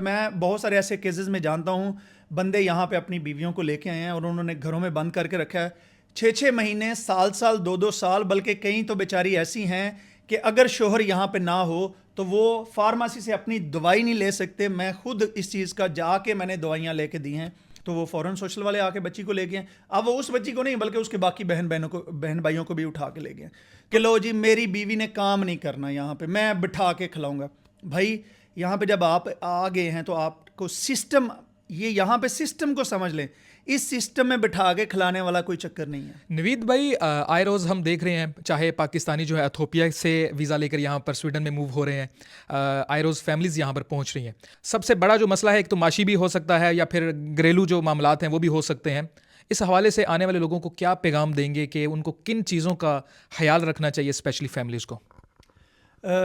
میں بہت سارے ایسے کیسز میں جانتا ہوں، بندے یہاں پہ اپنی بیویوں کو لے کے آئے ہیں اور انہوں نے گھروں میں بند کر کے رکھا ہے 6 مہینے، سال 2 سال، بلکہ کئی تو بیچاری ایسی ہیں کہ اگر شوہر یہاں پہ نہ ہو تو وہ فارمیسی سے اپنی دوائی نہیں لے سکتے. میں خود اس چیز کا جا کے میں نے دوائیاں لے کے دی ہیں، تو وہ فوراً سوشل والے آ کے بچی کو لے گئے. اب وہ اس بچی کو نہیں بلکہ اس کے باقی بہن بھائیوں کو بھی اٹھا کے لے گئے کہ لو جی میری بیوی نے کام نہیں کرنا یہاں پہ، میں بٹھا کے کھلاؤں گا. بھائی یہاں پہ جب آپ آ گئے ہیں تو آپ کو سسٹم، یہ یہاں پہ سسٹم کو سمجھ لیں، اس سسٹم میں بٹھا کے کھلانے والا کوئی چکر نہیں ہے. نوید بھائی، آئے روز ہم دیکھ رہے ہیں چاہے پاکستانی جو ہے ایتھوپیا سے ویزا لے کر یہاں پر سویڈن میں موو ہو رہے ہیں، آئے روز فیملیز یہاں پر پہنچ رہی ہیں. سب سے بڑا جو مسئلہ ہے ایک تو معاشی بھی ہو سکتا ہے یا پھر گھریلو جو معاملات ہیں وہ بھی ہو سکتے ہیں. اس حوالے سے آنے والے لوگوں کو کیا پیغام دیں گے کہ ان کو کن چیزوں کا خیال رکھنا چاہیے اسپیشلی فیملیز کو؟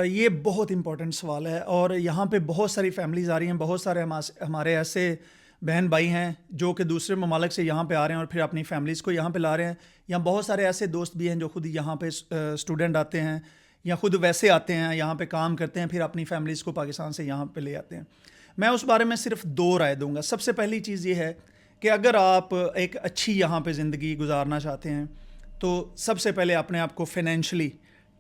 یہ بہت امپورٹنٹ سوال ہے اور یہاں پہ بہت ساری فیملیز آ رہی ہیں. بہت سارے ہمارے ایسے بہن بھائی ہیں جو کہ دوسرے ممالک سے یہاں پہ آ رہے ہیں اور پھر اپنی فیملیز کو یہاں پہ لا رہے ہیں. یا بہت سارے ایسے دوست بھی ہیں جو خود یہاں پہ اسٹوڈنٹ آتے ہیں یا خود ویسے آتے ہیں یہاں پہ کام کرتے ہیں، پھر اپنی فیملیز کو پاکستان سے یہاں پہ لے آتے ہیں. میں اس بارے میں صرف 2 رائے دوں گا. سب سے پہلی چیز یہ ہے کہ اگر آپ ایک اچھی یہاں پہ زندگی گزارنا چاہتے ہیں تو سب سے پہلے اپنے آپ کو فائنینشلی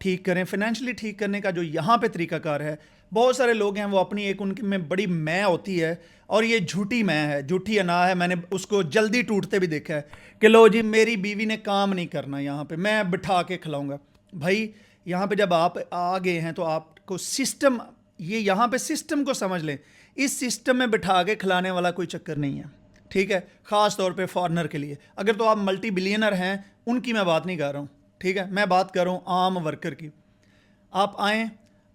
ٹھیک کریں. فائنینشلی ٹھیک کرنے کا جو یہاں پہ طریقہ کار ہے، بہت سارے لوگ ہیں وہ اپنی ایک ان میں بڑی میں ہوتی ہے اور یہ جھوٹی میں ہے، جھوٹی انا ہے. میں نے اس کو جلدی ٹوٹتے بھی دیکھا ہے کہ لو جی میری بیوی نے کام نہیں کرنا یہاں پہ، میں بٹھا کے کھلاؤں گا. بھائی یہاں پہ جب آپ آ گئے ہیں تو آپ کو سسٹم، یہ یہاں پہ سسٹم کو سمجھ لیں، اس سسٹم میں بٹھا کے کھلانے والا کوئی چکر نہیں ہے. ٹھیک ہے، خاص طور پہ فارنر کے لیے. اگر تو آپ ملٹی بلینر ہیں ان کی میں بات نہیں کر رہا ہوں، ٹھیک ہے، میں بات کر رہا ہوں عام ورکر کی. آپ آئیں،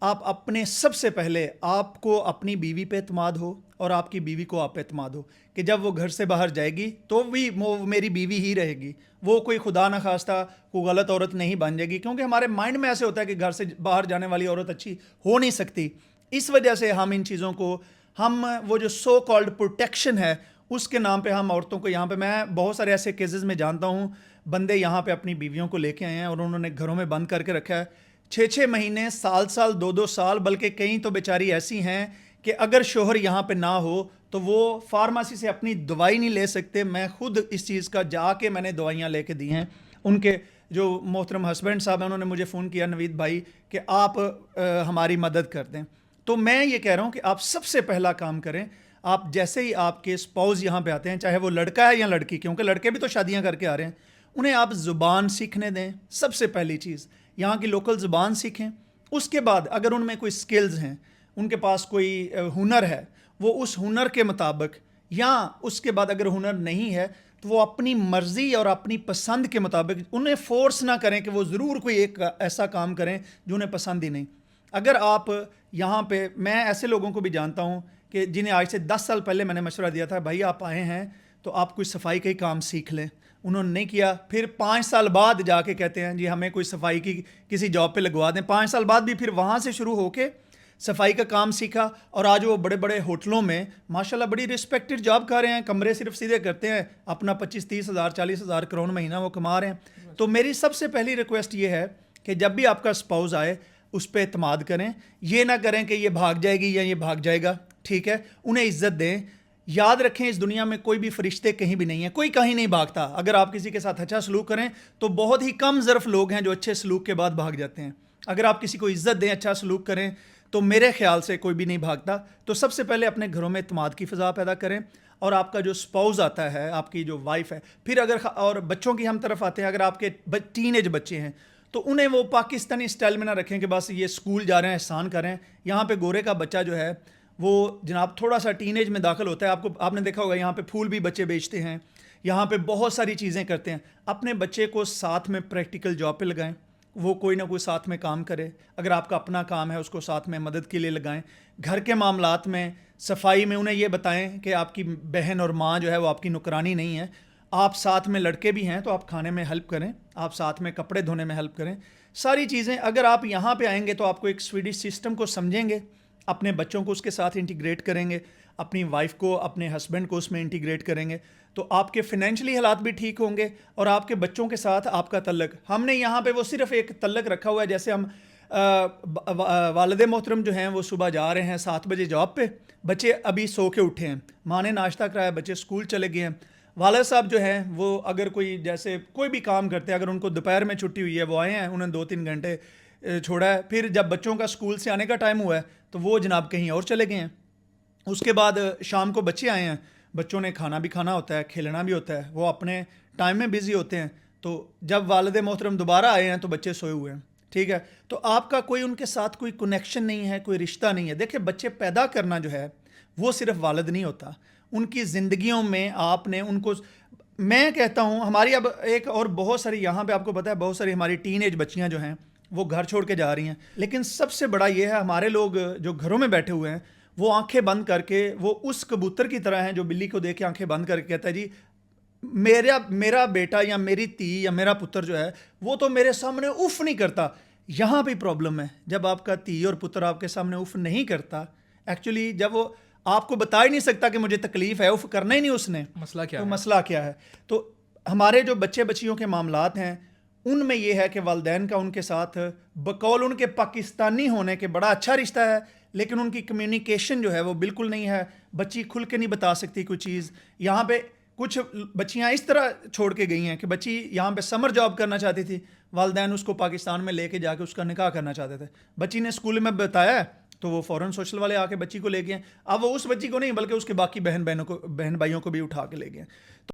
آپ اپنے سب سے پہلے آپ کو اپنی بیوی پہ اعتماد ہو اور آپ کی بیوی کو آپ پہ اعتماد ہو کہ جب وہ گھر سے باہر جائے گی تو بھی وہ میری بیوی ہی رہے گی، وہ کوئی خدا نخواستہ کوئی غلط عورت نہیں بن جائے گی. کیونکہ ہمارے مائنڈ میں ایسے ہوتا ہے کہ گھر سے باہر جانے والی عورت اچھی ہو نہیں سکتی. اس وجہ سے ہم ان چیزوں کو، ہم وہ جو سو کالڈ پروٹیکشن ہے اس کے نام پہ ہم عورتوں کو یہاں پہ، میں بہت سارے ایسے کیسز میں جانتا ہوں، بندے یہاں پہ اپنی بیویوں کو لے کے آئے ہیں اور انہوں نے گھروں میں بند کر کے رکھا ہے 6 مہینے، سال 2 سال، بلکہ کئی تو بیچاری ایسی ہیں کہ اگر شوہر یہاں پہ نہ ہو تو وہ فارمیسی سے اپنی دوائی نہیں لے سکتے. میں خود اس چیز کا جا کے میں نے دوائیاں لے کے دی ہیں. ان کے جو محترم ہسبینڈ صاحب ہیں انہوں نے مجھے فون کیا نوید بھائی کہ آپ ہماری مدد کر دیں. تو میں یہ کہہ رہا ہوں کہ آپ سب سے پہلا کام کریں، آپ جیسے ہی آپ کے اسپاؤز یہاں پہ آتے ہیں، چاہے وہ لڑکا ہے یا لڑکی، کیونکہ لڑکے بھی تو شادیاں کر کے آ رہے ہیں، انہیں آپ زبان سیکھنے دیں. سب سے پہلی چیز یہاں کی لوکل زبان سیکھیں. اس کے بعد اگر ان میں کوئی سکلز ہیں، ان کے پاس کوئی ہنر ہے، وہ اس ہنر کے مطابق، یا اس کے بعد اگر ہنر نہیں ہے تو وہ اپنی مرضی اور اپنی پسند کے مطابق، انہیں فورس نہ کریں کہ وہ ضرور کوئی ایک ایسا کام کریں جو انہیں پسند ہی نہیں. اگر آپ یہاں پہ، میں ایسے لوگوں کو بھی جانتا ہوں کہ جنہیں آج سے 10 سال پہلے میں نے مشورہ دیا تھا بھائی آپ آئے ہیں تو آپ کوئی صفائی کا ہی کام سیکھ لیں. انہوں نے نہیں کیا، پھر 5 سال بعد جا کے کہتے ہیں جی ہمیں کوئی صفائی کی کسی جاب پہ لگوا دیں. 5 سال بعد بھی پھر وہاں سے شروع ہو کے صفائی کا کام سیکھا اور آج وہ بڑے بڑے ہوٹلوں میں ماشاءاللہ بڑی رسپیکٹڈ جاب کر رہے ہیں. کمرے صرف سیدھے کرتے ہیں، اپنا 25-30 ہزار 40 ہزار کروڑ مہینہ وہ کما رہے ہیں. تو میری سب سے پہلی ریکویسٹ یہ ہے کہ جب بھی آپ کا اسپاؤز آئے اس پہ اعتماد کریں. یہ نہ کریں کہ یہ بھاگ جائے گی یا یہ بھاگ جائے گا، ٹھیک ہے، انہیں عزت دیں. یاد رکھیں اس دنیا میں کوئی بھی فرشتے کہیں بھی نہیں ہیں، کوئی کہیں نہیں بھاگتا. اگر آپ کسی کے ساتھ اچھا سلوک کریں تو بہت ہی کم ظرف لوگ ہیں جو اچھے سلوک کے بعد بھاگ جاتے ہیں. اگر آپ کسی کو عزت دیں، اچھا سلوک کریں تو میرے خیال سے کوئی بھی نہیں بھاگتا. تو سب سے پہلے اپنے گھروں میں اعتماد کی فضا پیدا کریں. اور آپ کا جو اسپاؤز آتا ہے، آپ کی جو وائف ہے، پھر اگر اور بچوں کی ہم طرف آتے ہیں، اگر آپ کے ٹین ایج بچے ہیں تو انہیں وہ پاکستانی اسٹائل میں نہ رکھیں کہ بس یہ اسکول جا رہے ہیں احسان کریں. یہاں پہ گورے کا بچہ جو ہے وہ جناب تھوڑا سا ٹین ایج میں داخل ہوتا ہے، آپ نے دیکھا ہوگا یہاں پہ پھول بھی بچے بیچتے ہیں، یہاں پہ بہت ساری چیزیں کرتے ہیں. اپنے بچے کو ساتھ میں پریکٹیکل جاب پہ لگائیں، وہ کوئی نہ کوئی ساتھ میں کام کرے. اگر آپ کا اپنا کام ہے اس کو ساتھ میں مدد کے لیے لگائیں. گھر کے معاملات میں، صفائی میں انہیں یہ بتائیں کہ آپ کی بہن اور ماں جو ہے وہ آپ کی نکرانی نہیں ہے. آپ ساتھ میں لڑکے بھی ہیں تو آپ کھانے میں ہیلپ کریں، آپ ساتھ میں کپڑے دھونے میں ہیلپ کریں. ساری چیزیں اگر آپ یہاں پہ آئیں گے تو آپ کو ایک سویڈش سسٹم کو سمجھیں گے، اپنے بچوں کو اس کے ساتھ انٹیگریٹ کریں گے، اپنی وائف کو، اپنے ہسبینڈ کو اس میں انٹیگریٹ کریں گے تو آپ کے فائنینشلی حالات بھی ٹھیک ہوں گے اور آپ کے بچوں کے ساتھ آپ کا تعلق. ہم نے یہاں پہ وہ صرف ایک تعلق رکھا ہوا ہے، جیسے ہم والد محترم جو ہیں وہ صبح جا رہے ہیں 7 بجے جاب پہ, بچے ابھی سو کے اٹھے ہیں, ماں نے ناشتہ کرایا, بچے اسکول چلے گئے ہیں. والد صاحب جو ہیں وہ اگر کوئی جیسے کوئی بھی کام کرتے ہیں, اگر ان کو دوپہر میں چھٹی ہوئی ہے, وہ آئے ہیں, انہوں نے 2-3 گھنٹے چھوڑا ہے, پھر جب بچوں کا اسکول سے آنے کا ٹائم ہوا ہے تو وہ جناب کہیں اور چلے گئے ہیں. اس کے بعد شام کو بچے آئے ہیں, بچوں نے کھانا بھی کھانا ہوتا ہے, کھیلنا بھی ہوتا ہے, وہ اپنے ٹائم میں بزی ہوتے ہیں. تو جب والد محترم دوبارہ آئے ہیں تو بچے سوئے ہوئے ہیں. ٹھیک ہے, تو آپ کا کوئی ان کے ساتھ کوئی کنیکشن نہیں ہے, کوئی رشتہ نہیں ہے. دیکھیں, بچے پیدا کرنا جو ہے وہ صرف والد نہیں ہوتا, ان کی زندگیوں میں آپ نے ان کو, میں کہتا ہوں ہماری اب ایک اور بہت ساری یہاں پہ آپ کو پتہ ہے بہت ساری ہماری ٹین ایج بچیاں جو ہیں وہ گھر چھوڑ کے جا رہی ہیں. لیکن سب سے بڑا یہ ہے ہمارے لوگ جو گھروں میں بیٹھے ہوئے ہیں وہ آنکھیں بند کر کے, وہ اس کبوتر کی طرح ہیں جو بلی کو دیکھ کے آنکھیں بند کر کے کہتا ہے جی میرا بیٹا یا میری تھی یا میرا پتر جو ہے وہ تو میرے سامنے اف نہیں کرتا. یہاں بھی پرابلم ہے, جب آپ کا تھی اور پتر آپ کے سامنے اف نہیں کرتا, ایکچولی جب وہ آپ کو بتا ہی نہیں سکتا کہ مجھے تکلیف ہے, اف کرنا ہی نہیں اس نے, مسئلہ کیا تو ہے؟ مسئلہ کیا ہے؟ تو ہمارے جو بچے بچیوں کے معاملات ہیں ان میں یہ ہے کہ والدین کا ان کے ساتھ بقول ان کے پاکستانی ہونے کے بڑا اچھا رشتہ ہے, لیکن ان کی کمیونیکیشن جو ہے وہ بالکل نہیں ہے. بچی کھل کے نہیں بتا سکتی کوئی چیز. یہاں پہ کچھ بچیاں اس طرح چھوڑ کے گئی ہیں کہ بچی یہاں پہ سمر جاب کرنا چاہتی تھی, والدین اس کو پاکستان میں لے کے جا کے اس کا نکاح کرنا چاہتے تھے. بچی نے اسکول میں بتایا ہے تو وہ فوراً سوشل والے آ کے بچی کو لے گئے. اب وہ اس بچی کو نہیں بلکہ اس کے باقی بہن بھائیوں کو بھی اٹھا کے لے گئے.